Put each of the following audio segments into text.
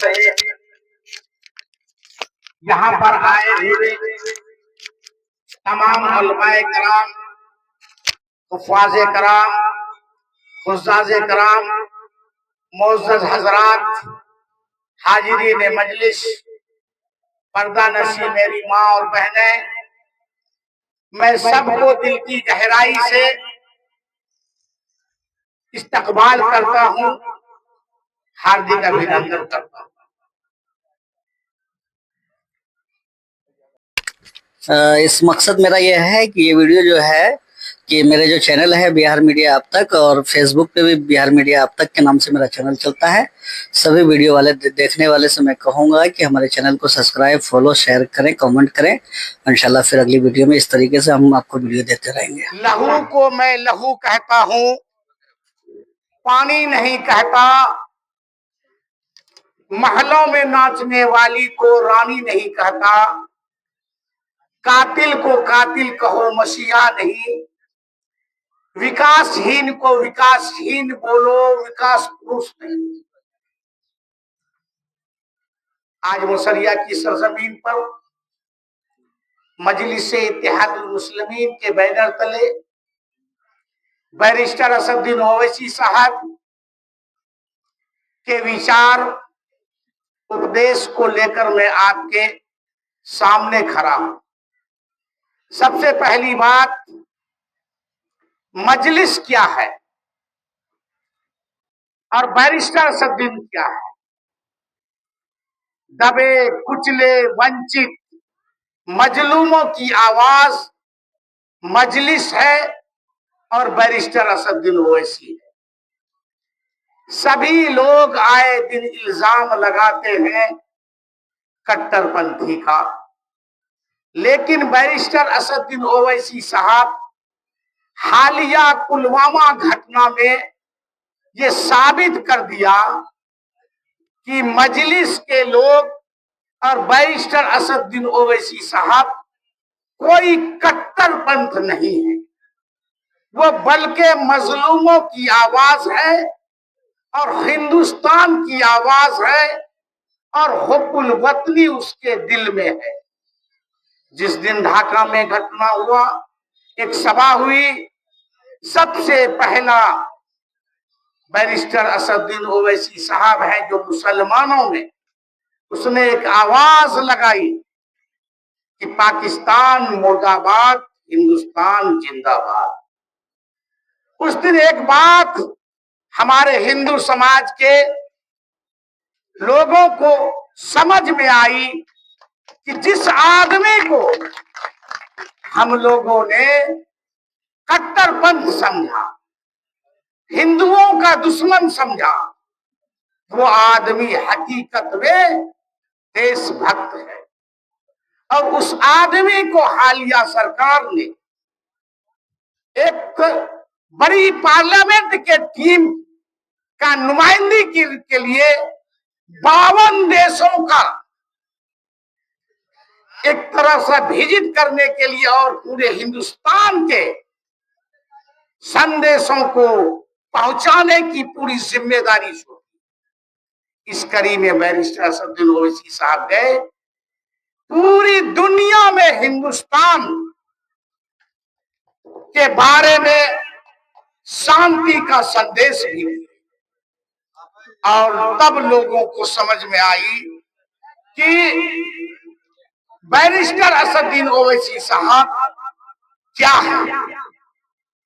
रहे, यहाँ पर आए हुए तमाम उलमाए कराम, हुफ़ाज़े कराम, हुज़्ज़ाज़े कराम, मुअज़्ज़ज़ हज़रात, हाज़िरीन मजलिस, पर्दा नशी मेरी माँ और बहनें, मैं सबको दिल की गहराई से इस्तकबाल करता हूँ, हार्दिक अभिनंदन करता हूँ। इस मकसद मेरा यह है कि ये वीडियो जो है कि मेरे जो चैनल है बिहार मीडिया आप तक, और फेसबुक पे भी बिहार मीडिया आप तक के नाम से मेरा चैनल चलता है, सभी वीडियो वाले देखने वाले से मैं कहूँगा कि हमारे चैनल को सब्सक्राइब, फॉलो, शेयर करें, कमेंट करें। इंशाल्लाह फिर अगली वीडियो में इस तरीके से हम आपको वीडियो देते रहेंगे। लहू को मैं लहू कहता हूँ, पानी नहीं कहता। महलों में नाचने वाली को रानी नहीं कहता। कातिल को कातिल कहो, मसीहा नहीं। विकासहीन को विकासहीन बोलो, विकास पुरुष नहीं। आज मुसरिया की सरजमीन पर मजलिस इत्तेहादुल मुस्लिमीन के बैनर तले बैरिस्टर असदुद्दीन ओवैसी साहब के विचार उपदेश को लेकर मैं आपके सामने खड़ा हूं। सबसे पहली बात, मजलिस क्या है और बैरिस्टर असदुद्दीन क्या है? दबे कुचले वंचित मजलूमों की आवाज मजलिस है और बैरिस्टर असदुद्दीन ओवैसी है। सभी लोग आए दिन इल्जाम लगाते हैं कट्टरपंथी का, लेकिन बैरिस्टर असदुद्दीन ओवैसी साहब हालिया पुलवामा घटना में ये साबित कर दिया कि मजलिस के लोग और बैरिस्टर असदुद्दीन ओवैसी साहब कोई कट्टरपंथ नहीं है, वो बल्कि मजलूमों की आवाज है और हिंदुस्तान की आवाज है और हुब्बुल वतनी उसके दिल में है। जिस दिन ढाका में घटना हुआ, एक सभा हुई, सबसे पहला बैरिस्टर असदुद्दीन ओवैसी साहब है जो मुसलमानों में, उसने एक आवाज लगाई कि पाकिस्तान मुर्दाबाद, हिंदुस्तान जिंदाबाद। उस दिन एक बात हमारे हिंदू समाज के लोगों को समझ में आई कि जिस आदमी को हम लोगों ने कट्टरपंथ समझा, हिंदुओं का दुश्मन समझा, वो आदमी हकीकत में देशभक्त है। और उस आदमी को हालिया सरकार ने एक बड़ी पार्लियामेंट के टीम का नुमाइंदगी के लिए 52 देशों का एक तरह से विजिट करने के लिए और पूरे हिंदुस्तान के संदेशों को पहुंचाने की पूरी जिम्मेदारी सौंपी। इस कड़ी में बैरिस्टर असदुद्दीन ओवैसी साहब गए, पूरी दुनिया में हिंदुस्तान के बारे में शांति का संदेश भी, और तब लोगों को समझ में आई कि बैरिस्टर असदुद्दीन ओवैसी साहब क्या है।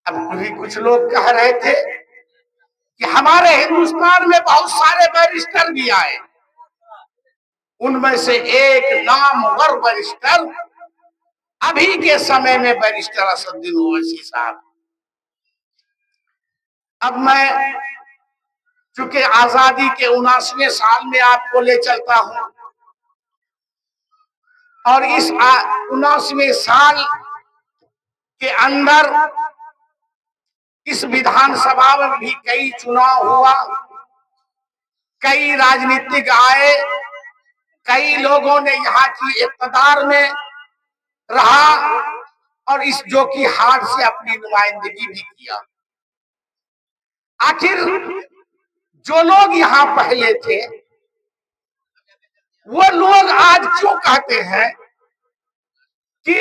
अब भी कुछ लोग कह रहे थे कि हमारे हिंदुस्तान में बहुत सारे बैरिस्टर भी आए, उनमें से एक नामवर बैरिस्टर अभी के समय में बैरिस्टर असदुद्दीन ओवैसी साहब। अब मैं चूंकि आजादी के 79वें साल में आपको ले चलता हूं, और इस 79वें साल के अंदर इस विधानसभा में भी कई चुनाव हुआ, कई राजनीतिक आए, कई लोगों ने यहाँ की इक़्तिदार में रहा और इस जो की हार से अपनी नुमाइंदगी भी किया। आखिर जो लोग यहाँ पहले थे वो लोग आज क्यों कहते हैं कि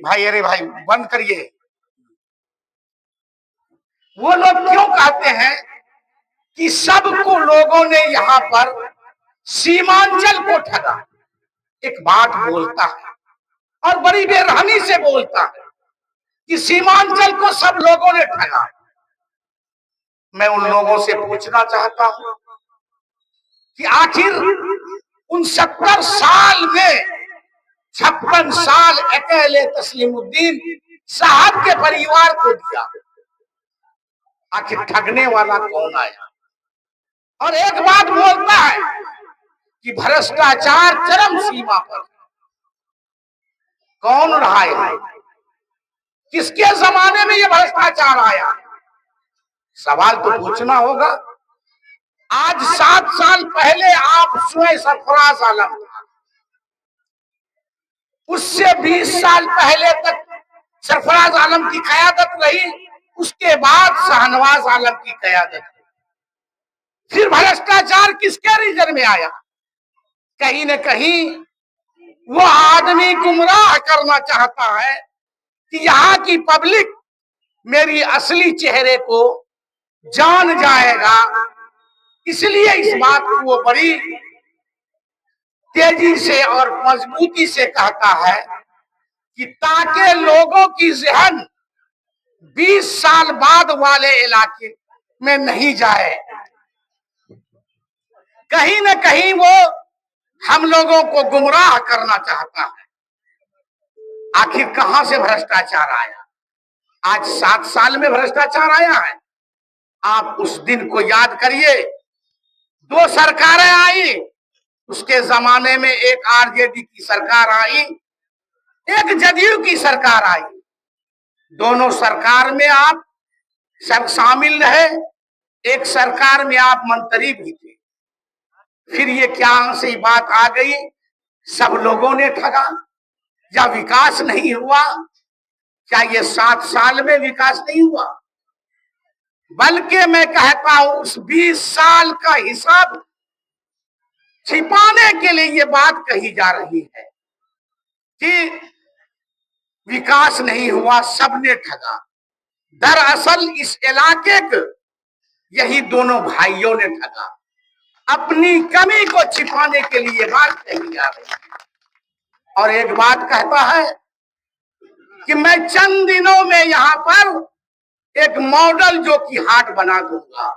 भाई, अरे भाई बंद करिए, वो लोग क्यों कहते हैं कि सबको लोगों ने यहां पर सीमांचल को ठगा? एक बात बोलता है और बड़ी बेरहमी से बोलता है कि सीमांचल को सब लोगों ने ठगा। मैं उन लोगों से पूछना चाहता हूं कि आखिर उन 70 साल में 56 साल अकेले तस्लीमुद्दीन साहब के परिवार को दिया, आखिर ठगने वाला कौन आया? और एक बात बोलता है कि भ्रष्टाचार चरम सीमा पर। कौन रहा है? किसके जमाने में ये भ्रष्टाचार आया? सवाल तो पूछना होगा। आज 7 साल पहले आप स्वयं सरफराज आलम था, उससे 20 साल पहले तक सरफराज आलम की कयादत रही, उसके बाद शाहनवाज आलम की कयादत। फिर भ्रष्टाचार किसके रीजन में आया? कहीं न कहीं वो आदमी गुमराह करना चाहता है कि यहाँ की पब्लिक मेरी असली चेहरे को जान जाएगा, इसलिए इस बात को वो बड़ी तेजी से और मजबूती से कहता है कि ताकि लोगों की जहन 20 साल बाद वाले इलाके में नहीं जाए। कहीं न कहीं वो हम लोगों को गुमराह करना चाहता है। आखिर कहां से भ्रष्टाचार आया? आज 7 साल में भ्रष्टाचार आया है। आप उस दिन को याद करिए, 2 सरकारें आई, उसके जमाने में एक आरजेडी की सरकार आई, एक जदयू की सरकार आई। दोनों सरकार में आप सब शामिल रहे, एक सरकार में आप मंत्री भी थे। फिर ये क्या से बात आ गई, सब लोगों ने ठगा या विकास नहीं हुआ? क्या ये 7 साल में विकास नहीं हुआ? बल्कि मैं कहता हूं उस 20 साल का हिसाब छिपाने के लिए ये बात कही जा रही है कि विकास नहीं हुआ, सबने ठगा। दरअसल इस इलाके को यही दोनों भाइयों ने ठगा। अपनी कमी को छिपाने के लिए बात कही जा रही है। और एक बात कहता है कि मैं चंद दिनों में यहां पर एक मॉडल जो कि हाट बना दूंगा।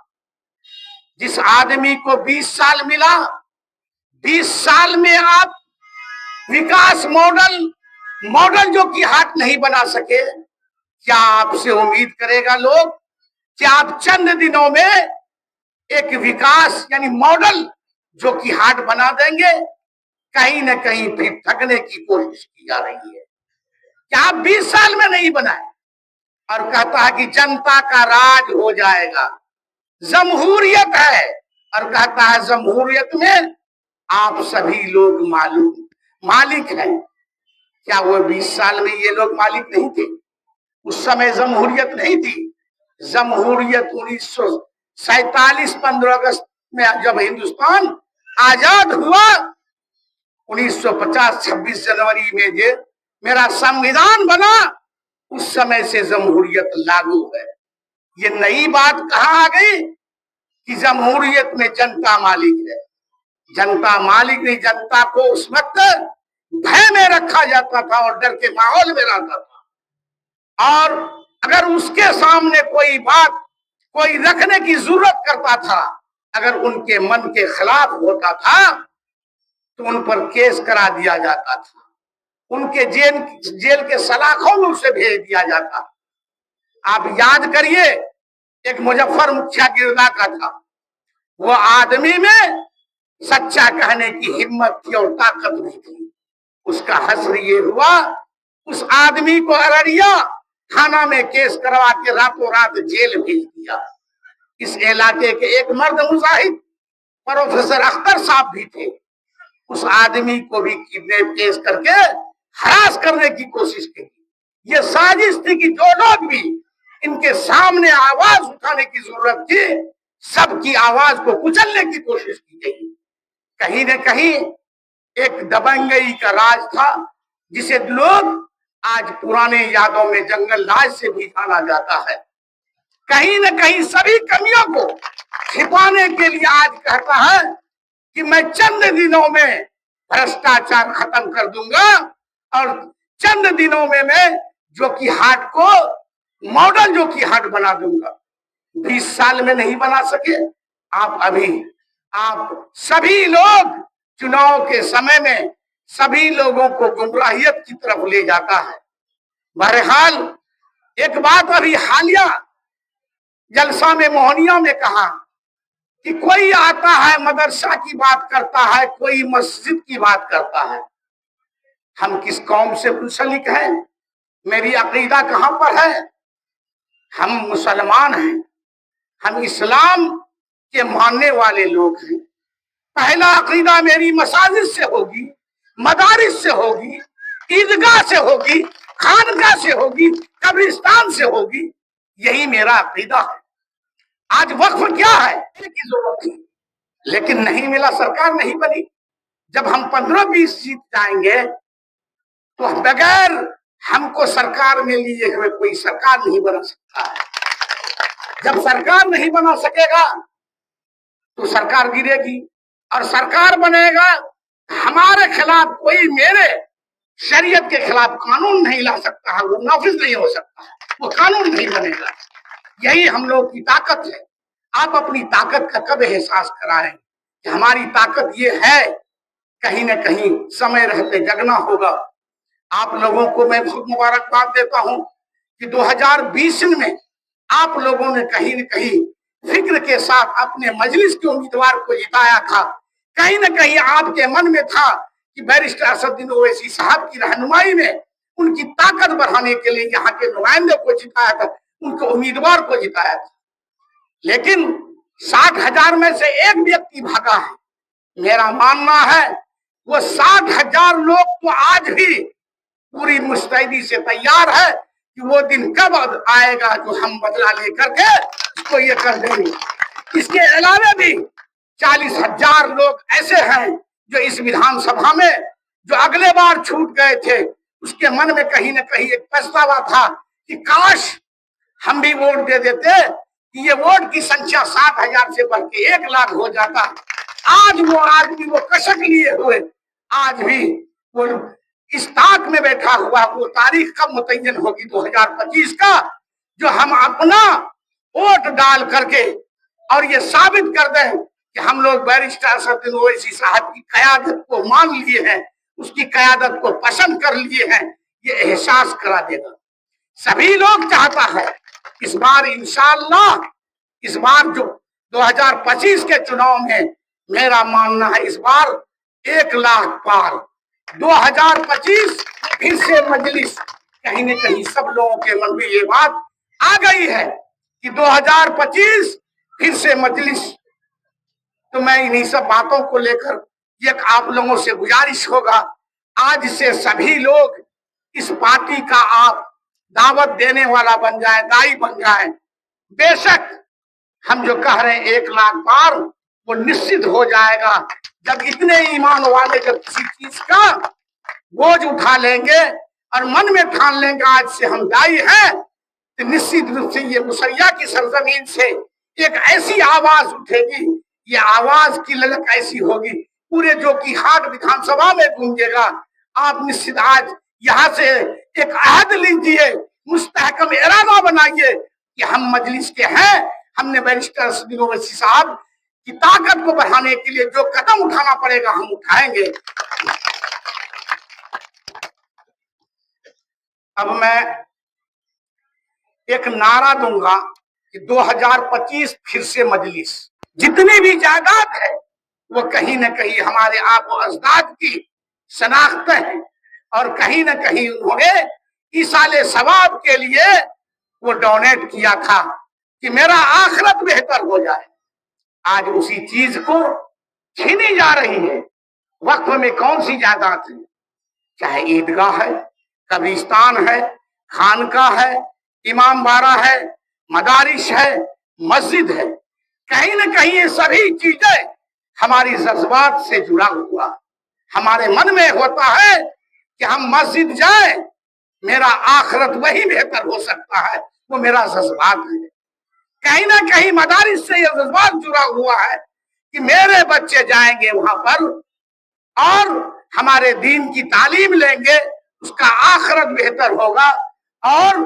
जिस आदमी को 20 साल मिला, 20 साल में आप विकास मॉडल जो कि हाट नहीं बना सके, क्या आपसे उम्मीद करेगा लोग कि आप चंद दिनों में एक विकास यानी मॉडल जो कि हाट बना देंगे? कहीं न कहीं फिर ठगने की कोशिश की जा रही है। क्या आप 20 साल में नहीं बनाए? और कहता है कि जनता का राज हो जाएगा, जमहूरियत है, और कहता है जमहूरियत में आप सभी लोग मालिक हैं। क्या वो 20 साल में ये लोग मालिक नहीं थे? उस समय जमहूरियत नहीं थी। जमहूरियत 1947 15 अगस्त में जब हिंदुस्तान आजाद हुआ, 1950 26 जनवरी में जो मेरा संविधान बना, उस समय से जमहूरियत लागू है। ये नई बात कहाँ आ गई कि जमहूरियत में जनता मालिक है? जनता मालिक नहीं, जनता को उस वक्त भय में रखा जाता था और डर के माहौल में रहता था। और अगर उसके सामने कोई बात कोई रखने की जरूरत करता था, अगर उनके मन के खिलाफ होता था तो उन पर केस करा दिया जाता था, उनके जेल के सलाखों में उसे भेज दिया जाता। आप याद करिए, एक मुजफ्फर मुखिया गिरदा का था, वो आदमी में सच्चा कहने की हिम्मत थी और ताकत भी थी। उसका हश्र ये हुआ, उस आदमी को अररिया थाना में केस करवा के रातों रात जेल भेज दिया। इस इलाके के एक मर्द मुजाहिद प्रोफेसर अख्तर साहब भी थे, उस आदमी को भी किडनैप केस करके हरास करने की कोशिश की। ये साजिश थी कि जो लोग भी इनके सामने आवाज उठाने की जरूरत थी, सबकी आवाज को कुचलने की कोशिश की गई। कहीं न कहीं एक दबंगई का राज था, जिसे लोग आज पुराने यादों में जंगल राज से भी जाना जाता है। कहीं न कहीं सभी कमियों को छिपाने के लिए आज कहता है कि मैं चंद दिनों में भ्रष्टाचार खत्म कर दूंगा और चंद दिनों में मैं जोकीहाट को मॉडल जोकीहाट बना दूंगा। 20 साल में नहीं बना सके आप सभी लोग चुनाव के समय में सभी लोगों को गुमराहियत की तरफ ले जाता है। बहरहाल एक बात अभी हालिया जलसा में मोहनिया में कहा कि कोई आता है मदरसा की बात करता है, कोई मस्जिद की बात करता है। हम किस कौम से मुंसलिक हैं? मेरी अकीदा कहां पर है? हम मुसलमान हैं, हम इस्लाम के मानने वाले लोग हैं। पहला अकीदा मेरी मसाजिद से होगी, मदारिस से होगी, ईदगाह से होगी, खानगाह से होगी, कब्रिस्तान से होगी। यही मेरा अकीदा है। आज वक्फ क्या है की जरूरत थी, लेकिन नहीं मिला, सरकार नहीं बनी। जब हम 15-20 जीत जाएंगे तो बगैर हमको सरकार में लिए हुए कोई सरकार नहीं बना सकता है। जब सरकार नहीं बना सकेगा तो सरकार गिरेगी, और सरकार बनेगा हमारे खिलाफ कोई मेरे शरीयत के खिलाफ कानून नहीं ला सकता है, वो नाफिज नहीं हो सकता है, वो कानून नहीं बनेगा। यही हम लोग की ताकत है। आप अपनी ताकत का कब एहसास कराएं कि हमारी ताकत ये है? कहीं न कहीं समय रहते जगना होगा। आप लोगों को मैं बहुत मुबारकबाद देता हूं कि 2020 में आप लोगों ने कहीं न कहीं फिक्र के साथ अपने मजलिस के उम्मीदवार को जिताया था। कहीं न कहीं आपके मन में था कि बैरिस्टर असदुद्दीन ओवैसी साहब की रहनुमाई में उनकी ताकत बढ़ाने के लिए यहाँ के नुमाइंदे को जिताया था, उनके उम्मीदवार को जिताया था। लेकिन 60,000 में से एक व्यक्ति भागा है। मेरा मानना है वो 60,000 लोग तो आज भी पूरी मुस्तैदी से तैयार है कि वो दिन कब आएगा जो हम बदला लेकर के उसको ये कर देंगे। इसके अलावा भी 40,000 लोग ऐसे हैं जो इस विधानसभा में जो अगले बार छूट गए थे, उसके मन में कहीं न कहीं एक पछतावा था कि काश हम भी वोट दे देते कि ये वोट की संख्या 60,000 से बढ़ के 1 लाख हो जाता। आज वो आदमी वो कसक लिए हुए आज भी वो इस ताक में बैठा हुआ, वो तारीख कब मुतय्यन होगी 2025 का, जो हम अपना वोट डाल करके और ये साबित कर दें कि हम लोग बैरिस्टर असदुद्दीन ओवैसी साहब की क़यादत को मान लिए हैं, उसकी क़यादत को पसंद कर लिए हैं, ये एहसास करा देगा। सभी लोग चाहता है इस बार इंशाअल्लाह, इस बार जो 2025 के चुनाव में मेरा मानना है इस बार 1 लाख पार 2025 फिर से मजलिस। कहीं न कहीं सब लोगों के मन में ये बात आ गई है कि 2025 फिर से मजलिस। तो मैं इन्हीं सब बातों को लेकर एक आप लोगों से गुजारिश होगा, आज से सभी लोग इस पार्टी का आप दावत देने वाला बन जाए, दाई बन जाए। बेशक हम जो कह रहे हैं 1 लाख पार, वो निश्चित हो जाएगा जब इतने ईमान वाले जब किसी चीज का बोझ उठा लेंगे और मन में ठान लेंगे आज से हम दाई हैं, तो निश्चित रूप से ये मुसैया की सरजमीन से एक ऐसी आवाज उठेगी, ये आवाज की ललक ऐसी होगी पूरे जोकीहाट विधानसभा में गूंजेगा। आप निश्चित आज यहाँ से एक अहद लीजिए, मुस्तहकम इरादा बनाइए कि हम मजलिस के हैं, हमने बैरिस्टर असदुद्दीन ओवैसी साहब की ताकत को बढ़ाने के लिए जो कदम उठाना पड़ेगा हम उठाएंगे। अब मैं एक नारा दूंगा कि 2025 फिर से मजलिस। जितनी भी जायदाद है वो कहीं न कहीं हमारे आबो अजदाद की शनाख्त है, और कहीं न कहीं उन्होंने ईसाले सवाब के लिए वो डोनेट किया था कि मेरा आखिरत बेहतर हो जाए। आज उसी चीज को छीनी जा रही है। वक्फ में कौन सी जायदाद है? चाहे ईदगाह है, कब्रिस्तान है, खानकाह है, इमाम बाड़ा है, मदारिस है, मस्जिद है। कहीं न कहीं ये सभी चीजें हमारी जज्बात से जुड़ा हुआ, हमारे मन में होता है कि हम मस्जिद जाए, मेरा आखिरत वही बेहतर हो सकता है, वो मेरा जज्बात है। कहीं ना कहीं मदारिस से यह जज्बात जुड़ा हुआ है कि मेरे बच्चे जाएंगे वहां पर और हमारे दीन की तालीम लेंगे, उसका आखिरत बेहतर होगा, और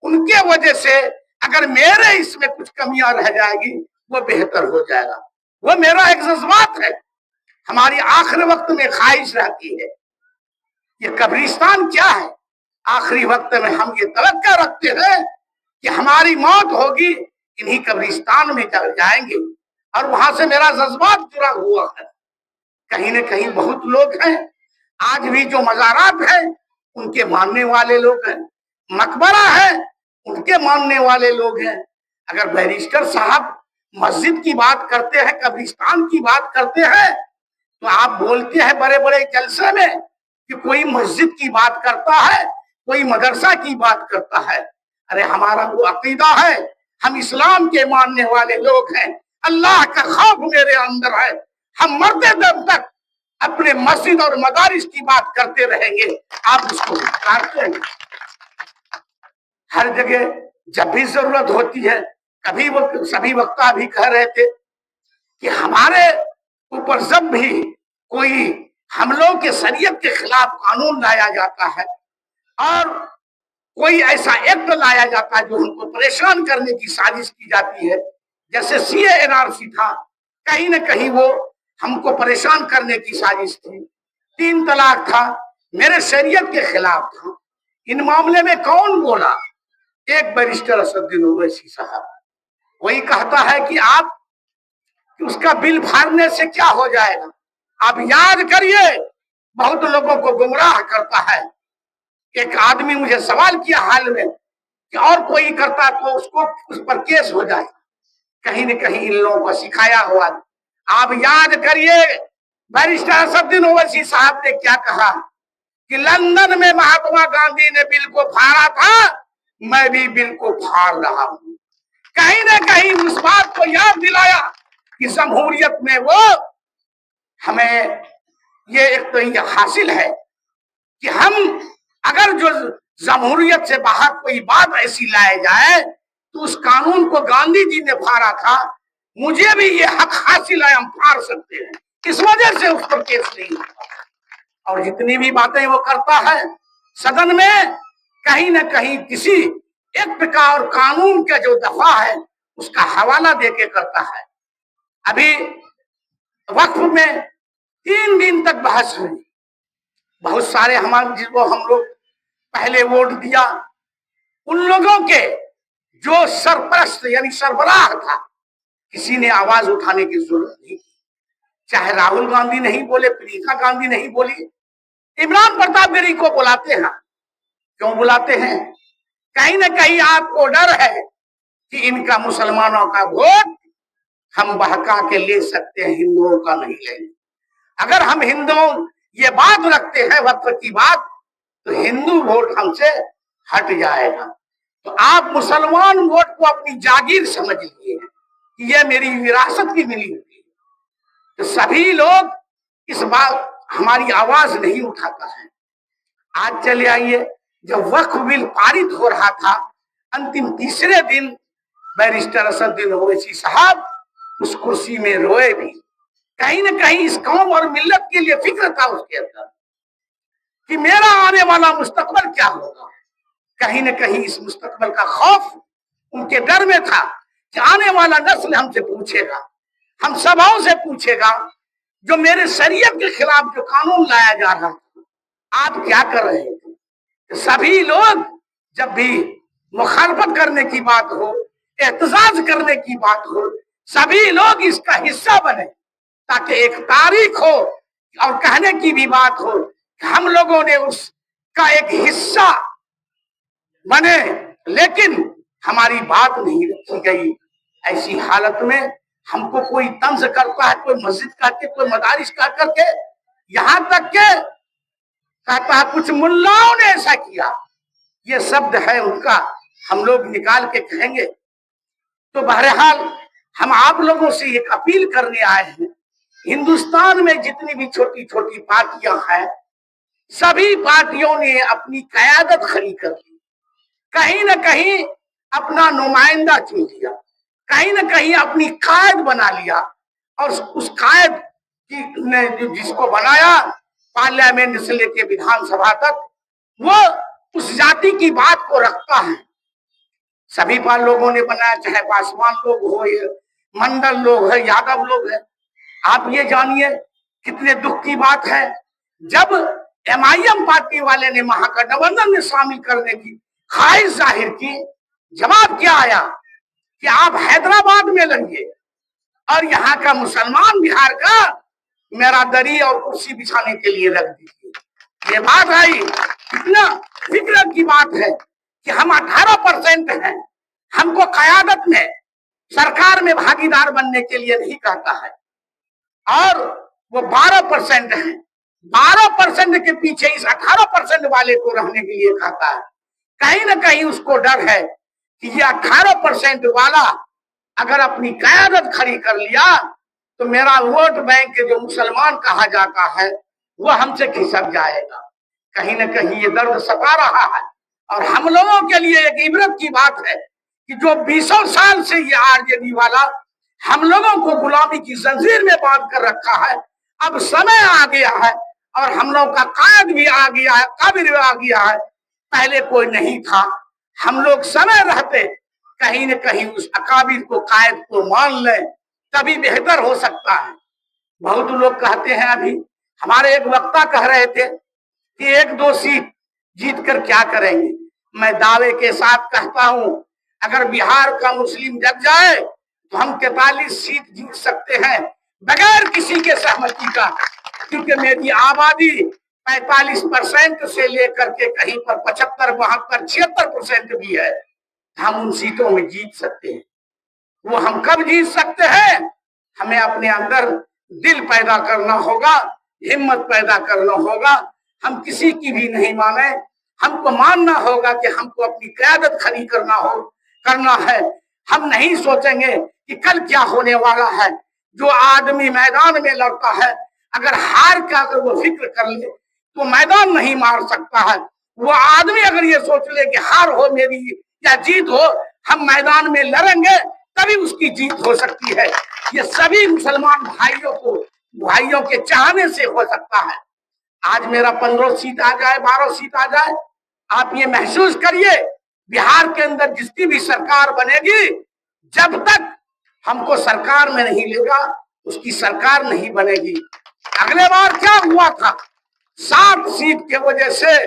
उनके वजह से अगर मेरे इसमें कुछ कमियां रह जाएगी वो बेहतर हो जाएगा। वो मेरा एक जज्बात है, हमारी आखिरी वक्त में ख्वाहिश रहती है। ये कब्रिस्तान क्या है? आखिरी वक्त में हम ये तवक्का रखते हैं कि हमारी मौत होगी, इन्हीं कब्रिस्तान में जाएंगे, और वहां से मेरा जज्बात जुड़ा हुआ है। कहीं न कहीं बहुत लोग हैं, आज भी जो मज़ारात है उनके मानने वाले लोग हैं, मकबरा है उनके मानने वाले लोग हैं। अगर बैरिस्टर साहब मस्जिद की बात करते हैं, कब्रिस्तान की बात करते हैं, तो आप बोलते हैं बड़े बड़े जलसे में कि कोई मस्जिद की बात करता है, कोई मदरसा की बात करता है। अरे हमारा वो अकीदा है, हम इस्लाम के मानने वाले लोग हैं, अल्लाह का खौफ मेरे अंदर है। हम मरते दम तक अपने मस्जिद और मदारिस की बात करते रहेंगे। आप उसको काटते हैं हर जगह जब भी जरूरत होती है। कभी वो सभी वक्ता भी कह रहे थे कि हमारे ऊपर जब भी कोई हम लोग के शरीयत के खिलाफ कानून लाया जाता है और कोई ऐसा एक्ट लाया जाता है जो हमको परेशान करने की साजिश की जाती है, जैसे सीए एनआरसी था, कहीं न कहीं वो हमको परेशान करने की साजिश थी। 3 तलाक था, मेरे शरीयत के खिलाफ था। इन मामले में कौन बोला? एक बैरिस्टर असदुद्दीन ओवैसी साहब। वही कहता है कि आप उसका बिल फाड़ने से क्या हो जाएगा, आप याद करिए, बहुत लोगों को गुमराह करता है। एक आदमी मुझे सवाल किया हाल में कि और कोई करता तो उसको उस पर केस हो जाए। कहीं न कहीं इन लोगों को सिखाया हुआ। आप याद करिए, बैरिस्टर असदुद्दीन ओवैसी साहब ने क्या कहा कि लंदन में महात्मा गांधी ने बिल को फाड़ा था, मैं भी बिल को फाड़ रहा हूं। कहीं न कहीं उस बात को याद दिलाया कि जमहूरियत में वो हमें ये एक तो ये हासिल है कि हम अगर जो जमहूरियत से बाहर कोई बात ऐसी लाए जाए तो उस कानून को गांधी जी ने फाड़ा था, मुझे भी ये हक हासिल है, हम फाड़ सकते हैं। इस वजह से उस पर केस नहीं होता। और जितनी भी बातें वो करता है सदन में, कहीं न कहीं किसी एक्ट का और कानून का जो दफा है उसका हवाला देके करता है। अभी वक्फ में 3 दिन तक बहस हुई। बहुत सारे हमारे जिसको हम लोग पहले वोट दिया, उन लोगों के जो सरपरस्त यानी सरबराह था, किसी ने आवाज उठाने की जरूरत नहीं की। चाहे राहुल गांधी नहीं बोले, प्रियंका गांधी नहीं बोली, इमरान प्रतापगिरी को बुलाते हैं। क्यों बुलाते हैं? कहीं ना कहीं आपको डर है कि इनका मुसलमानों का वोट हम बहका के ले सकते हैं, हिंदुओं का नहीं लेंगे। अगर हम हिंदुओं ये बात रखते हैं वक्फ की बात, तो हिंदू वोट हमसे हट जाएगा। तो आप मुसलमान वोट को अपनी जागीर समझ लिए कि ये मेरी विरासत की मिली हुई है। तो सभी लोग इस बात हमारी आवाज नहीं उठाता है। आज चले आइए, जब वक्फ बिल पारित हो रहा था, अंतिम तीसरे दिन बैरिस्टर असदुद्दीन ओवैसी साहब उस कुर्सी में रोए भी। कहीं न कहीं इस कौम और मिल्लत के लिए फिक्र था उसके अंदर कि मेरा आने वाला मुस्तकबल क्या होगा। कहीं न कहीं इस मुस्तकबल का खौफ उनके डर में था कि आने वाला नस्ल हमसे पूछेगा, हम सभाओं से पूछेगा, जो मेरे शरीयत के खिलाफ जो कानून लाया जा रहा था, आप क्या कर रहे थे। तो सभी लोग जब भी मुखालफत करने की बात हो, एहतजाज करने की बात हो, सभी लोग इसका हिस्सा बने, ताकि एक तारीख हो और कहने की भी बात हो कि हम लोगों ने उसका एक हिस्सा बने। लेकिन हमारी बात नहीं रखी गई। ऐसी हालत में हमको कोई तंज करता है, कोई मस्जिद कहते, कोई मदारिस कह करके, यहां तक के कहता है कुछ मुल्लाओं ने ऐसा किया। ये शब्द है उनका, हम लोग निकाल के कहेंगे। तो बहरहाल हम आप लोगों से एक अपील करने आए हैं हिंदुस्तान में जितनी भी छोटी छोटी पार्टियां हैं, सभी पार्टियों ने अपनी कयादत खड़ी कर ली, कहीं न कहीं अपना नुमाइंदा चुन लिया, कहीं न कहीं अपनी कायद बना लिया। और उस कायद की ने जिसको बनाया, पार्लियामेंट से लेके विधानसभा तक, वो उस जाति की बात को रखता है। सभी पाल लोगों ने बनाया, चाहे पासवान लोग हो, ये मंडल लोग है, यादव लोग है। आप ये जानिए कितने दुख की बात है, जब MIM पार्टी वाले ने महागठबंधन में शामिल करने की ख्वाहिश जाहिर की, जवाब क्या आया कि आप हैदराबाद में लड़िए और यहाँ का मुसलमान बिहार का मेरा दरी और कुर्सी बिछाने के लिए रख दीजिए। ये बात आई, कितना फिक्र की बात है कि हम 18% हैं, हमको कयादत में सरकार में भागीदार बनने के लिए नहीं कहता है, और वो 12% है। 12% के पीछे इस 18% वाले को रहने के लिए कहता है। कहीं ना कहीं उसको डर है कि ये 18% वाला अगर अपनी कयादत खड़ी कर लिया तो मेरा वोट बैंक जो मुसलमान कहा जाता है वो हमसे खिसक जाएगा। कहीं ना कहीं ये दर्द सता रहा है, और हम लोगों के लिए एक इबरत की बात है कि जो 20 साल से ये RJD वाला हम लोगों को गुलामी की जंजीर में बांध कर रखा है, अब समय आ गया है और हम लोग का कायद भी आ गया है, काबिल भी आ गया है। पहले कोई नहीं था, हम लोग समय रहते कहीं न कहीं उस अकाबिर को, कायद को मान लें, तभी बेहतर हो सकता है। बहुत लोग कहते हैं, अभी हमारे एक वक्ता कह रहे थे कि 1-2 सीट जीत कर क्या करेंगे। मैं दावे के साथ कहता हूं, अगर बिहार का मुस्लिम जग जाए तो हम 43 सीट जीत सकते हैं बगैर किसी के सहमति का, क्योंकि मेरी आबादी 45% से लेकर के कहीं पर 75, 72, 76% भी है। हम उन सीटों में जीत सकते हैं। वो हम कब जीत सकते हैं? हमें अपने अंदर दिल पैदा करना होगा, हिम्मत पैदा करना होगा। हम किसी की भी नहीं माने, हमको मानना होगा कि हमको अपनी क़यादत खड़ी करना है। हम नहीं सोचेंगे कि कल क्या होने वाला है। जो आदमी मैदान में लड़ता है, अगर हार का अगर वो फिक्र कर ले तो मैदान नहीं मार सकता है। वो आदमी अगर ये सोच ले कि हार हो मेरी या जीत हो, हम मैदान में लड़ेंगे तभी उसकी जीत हो सकती है। ये सभी मुसलमान भाइयों के चाहने से हो सकता है। आज मेरा 15 सीट आ जाए, 12 सीट आ जाए, आप ये महसूस करिए, बिहार के अंदर जिसकी भी सरकार बनेगी, जब तक हमको सरकार में नहीं लेगा उसकी सरकार नहीं बनेगी। अगले बार क्या हुआ था, 7 सीट के वजह से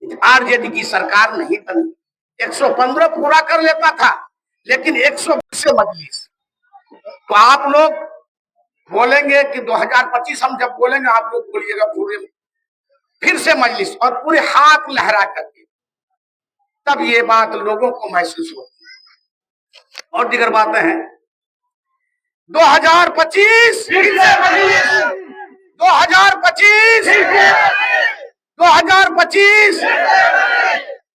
RJD की सरकार नहीं बनी। 115 पूरा कर लेता था, लेकिन 120 से मजलिस। तो आप लोग बोलेंगे कि 2025 हम जब बोलेंगे, आप लोग बोलिएगा पूरे फिर से मजलिस और पूरे हाथ लहरा करके, तब ये बात लोगों को महसूस होती है। और दीगर बातें हैं। 2025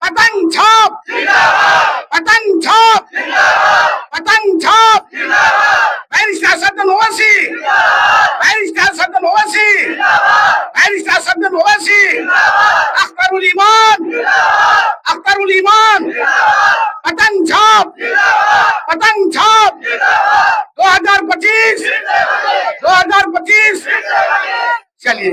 पतंग छाप, पतंग छाप, पतंग छाप। Barrister Saddam Owaisi, barrister Saddam Owaisi, barrister Saddam Owaisi, Akhtarul Iman, Akhtarul Iman. पतंग छाप, पतंग छाप। 2025 चलिए।